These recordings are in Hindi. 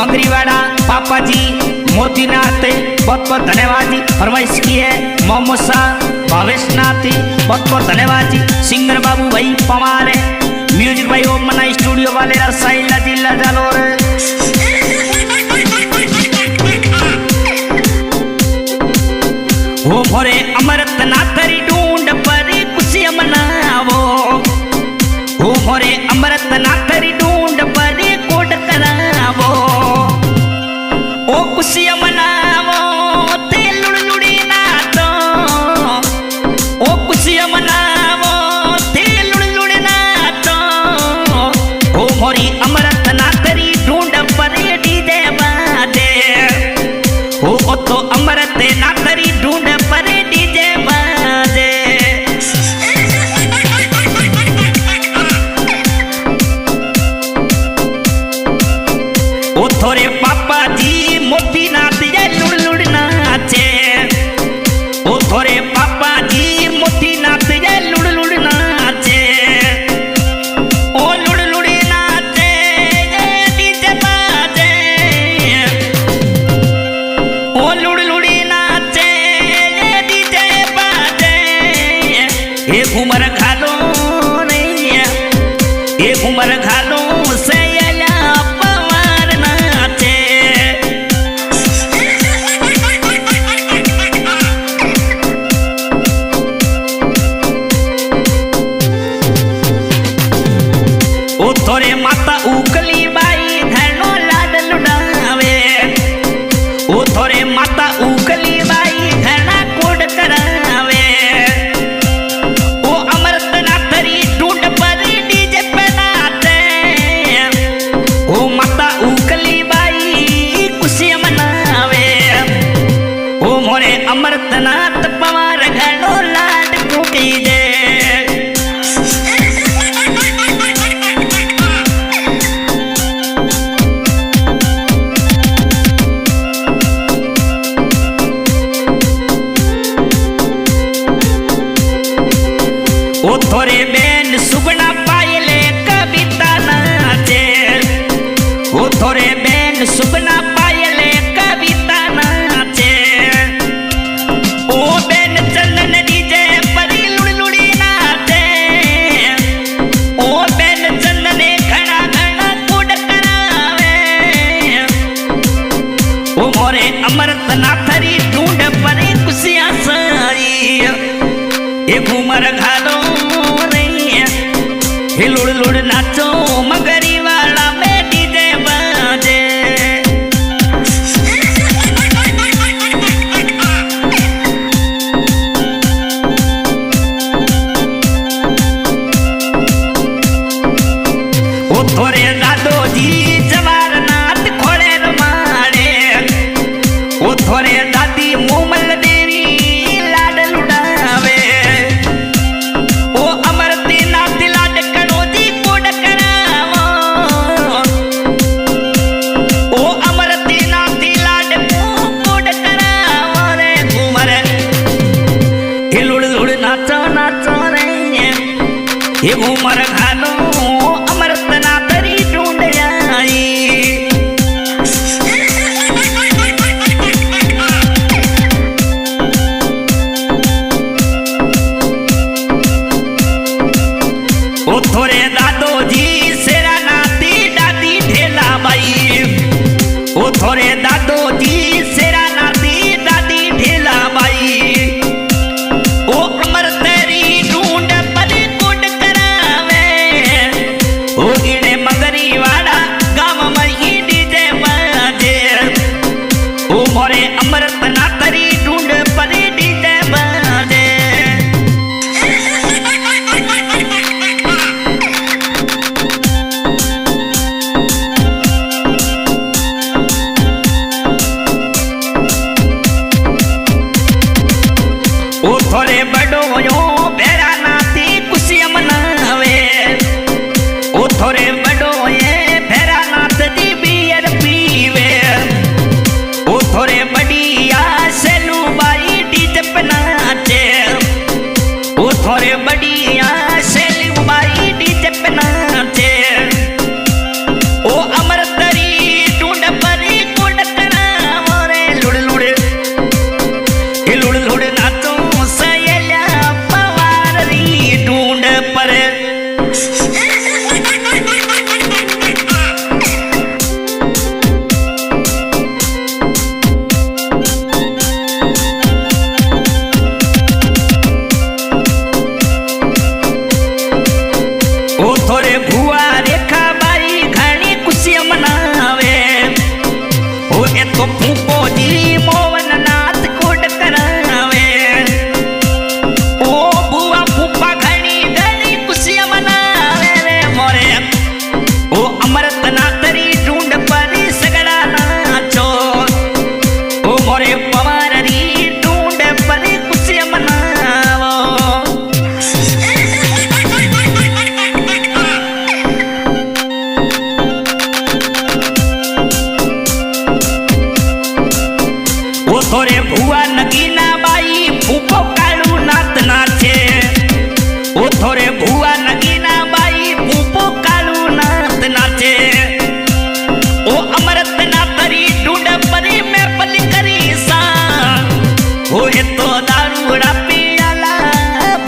मंगरीवाड़ा पापा जी मोतीनाथ बहुत बहुत धन्यवाद जी। फरमाइश की है मोहम्मद शाह भावेशनाथ बहुत बहुत धन्यवाद जी। सिंगर बाबू भाई पवार है, म्यूजिक भाई ओम मना स्टूडियो वाले रसाइला जिला जालोर। वो भोरे अमृत नाथरी ढूंढ पर खुशी मनावो, वो भोरे अमृत नाथरी ढूंढ पर कोट करावो, ओ खुशी मनावो ते लुड़ लुड़ी नाचो, ओ खुशी मनावो ते लुड़ लुड़ नाचो, ओ भोरी अमृत नाथरी ढूंढ पर डीजे बाजे, ओ तो अमृत नाथरी ढूंढ पर डीजे बाजे। ओ थोरे पापा जी मोती नाच ये लुड़ लुड़ नाचे, ओ थोरे पापा जी मोती नाच ये लुड़ लुड़ नाचे, ओ लुड़ लुड़ नाचे ये डीजे बाजे, ओ लुड़ लुड़ नाचे ये डीजे बाजे। ये घूमर घालो नहीं, ये घूमर घालो से थोरे माता उकली बाई धनो लाड लुडावे, ओ थोरे माता उकली बाई धना कोड करावे, ओ अमृत नाथरी ढूंढ पर डीजे पे नाचे, ओ माता उकली बाई खुशी मनावे, ओ मोरे अमृत नाथ पवार घनो लाड कुकी दे। ओ थोरे बेन सुगना पायले कविता नाचे, ओ थोरे बेन सुगना पायले कविता नाचे, ओ बेन चंदन डीजे परी लुड़ लुड़ी नाचे, ओ बेन चंदने घना घना कूड करावे, ओ मोरे अमृत नाथरी ढूंढ परी खुशियां साई। ये घूमर घालो नहीं, लुड़ लुड़ नाचो मगरी वाला में डीजे बाजे। ओ थोरे दादो जी जवार नाथ खोले रमाड़े, ओ थोरे दादी मोमल देवी लाड लुडावे, ओ अमरती नाथ लाड कनोजी कोड करावो, ओ अमरती नाथ लाड कोड करावो रे घूमर। ये लुड़ लुड़ नाचो नाचो रे, ये घूमर घालो अमृत नाथरी ढूंढ आई। ओ थोरे दादो जी सेरा नाती दादी ढेला बाई, ओ थोरे दादो जी सेरा नाती दादी ढेला बाई, ओ अमर तेरी ढूंढ पर कोड करावे, ओ इने मगरी वाड़ा गाम में ही डीजे बाजे, ओ मोरे अमृत नाथरी ढूंढ पर डीजे बाजे। ओ थोरे बड़ो यो भेरा नाती खुशी मनावे, ओ थोरे बड़ो ये भेरा नाथ दी बियर पीवे, ओ थोरे बड़िया सेलू बाई डीजे पे नाचे, ओ थोरे बड़िया सेलू बाई डीजे पे नाचे, ओ अमृतरी ढूंढ पर तो फूको जी मोहन नाथ कोट करावे ओ बुआ फूफा घणी घणी खुशियां मनावे रे मोरे ओ अमृत नाथरी ढूंढ पर सगड़ा नाचो ओ मोरे पवार री ढूंढ पर खुशियां मनावो ओ थोरे भुआ नगीना बाई फूफो कालू नाथ नाचे ओ थोरे भुआ नगीना बाई फूफो कालू नाथ नाचे ओ अमृत नाथरी ढूंढ परी में पल करी सा ओ ये तो दारूड़ा पियाला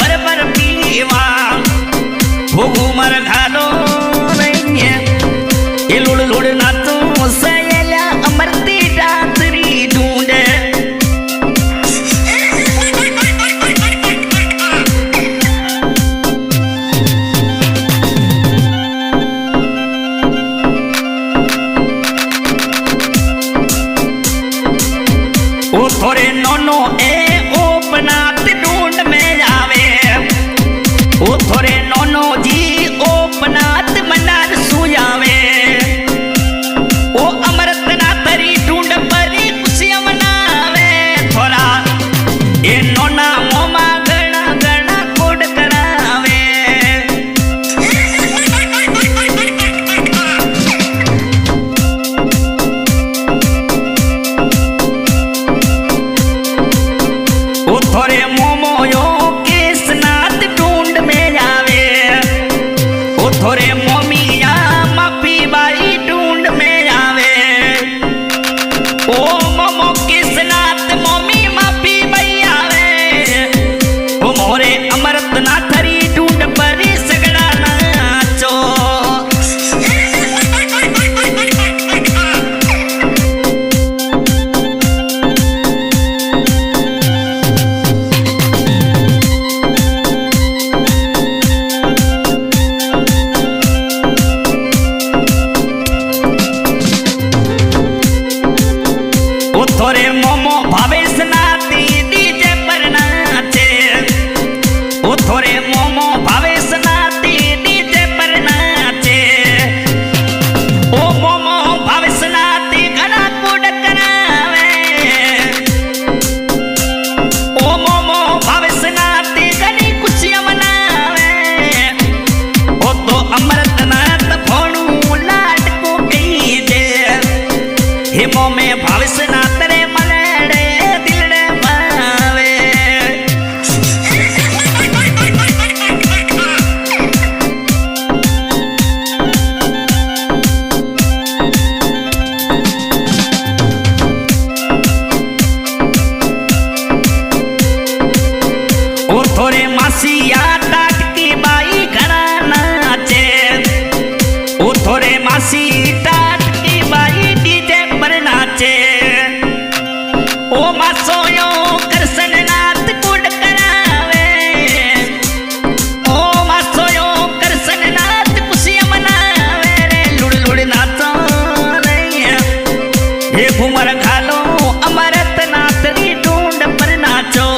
भर भर पीवा वो उमर घालो नहीं है ये लुड़ लुड़ नाचो सयला अमृती रात्रि ढूंढे ओ थोरे नोनो ए ओपनाथ ढूंढ में आवे ओ थोरे नोनो जी ओपनाथ मनार सुयावे ओ अमृत नाथरी ढूंढ परी खुशियां मनावे थोड़ा ए नोना मोमा गणा गणा कोड करावे ओ थोरे मोमोयो केसनाथ ढूंढ में आवे ओ थोरे मोमिया माफी बाई ढूंढ में आवे ओ मोमो केसनाथ मोमी माफी बाई आवे ओ मोरे अमृत नाथरी ढूंढ परी सगड़ा नाचो ओ थोरे मोमो भावेश नाती डीजे पर नाचे ओ थोरे मोमो भावेश नाती डीजे पर नाचे ओ मोमो भावेश नाती घना कोड करावे ओ मोमो भावेश नाती घनी खुशियां मनावे ओ तो अमृत नाथ भोणू लाड को कही दे हे मोमे भावेश नाथ रे मलड़े दिलड़े पावे ओ थोरे मासिया टाटकी बाई घना नाचे ओ थोरे मासी टाटकी बाई डीजे पर नाचे ओ मासोयो कृष्ण नाथ कुंड करावे ओ मासोयो कृष्ण नाथ खुशियां मनावे रे लुड़ लुड़ नाचो रे हे घुमर घालो अमृत नाथरी ढूंढ पर नाचो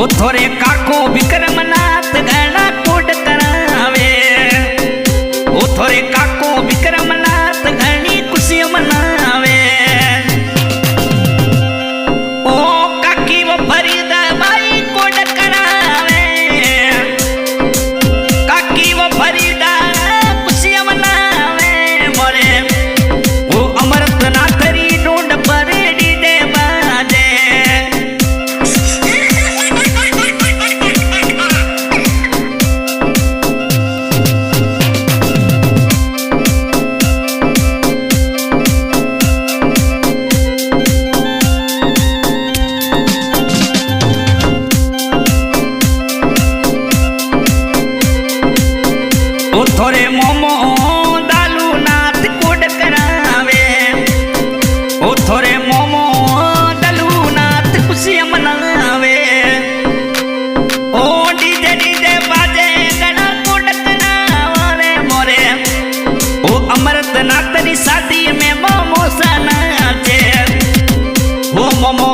ओ थोरे काको विक्रमनाथ घना कोड करावे ओ थोरे काको विक्रमनाथ घनी खुशियां मनावे ओ काकी वो फरीदा बाई कोड करावे काकी वो फरीदा खुशियां मनावे मोरे ओ अमृत नाथरी ढूंढ पर डीजे बाजे हो ममो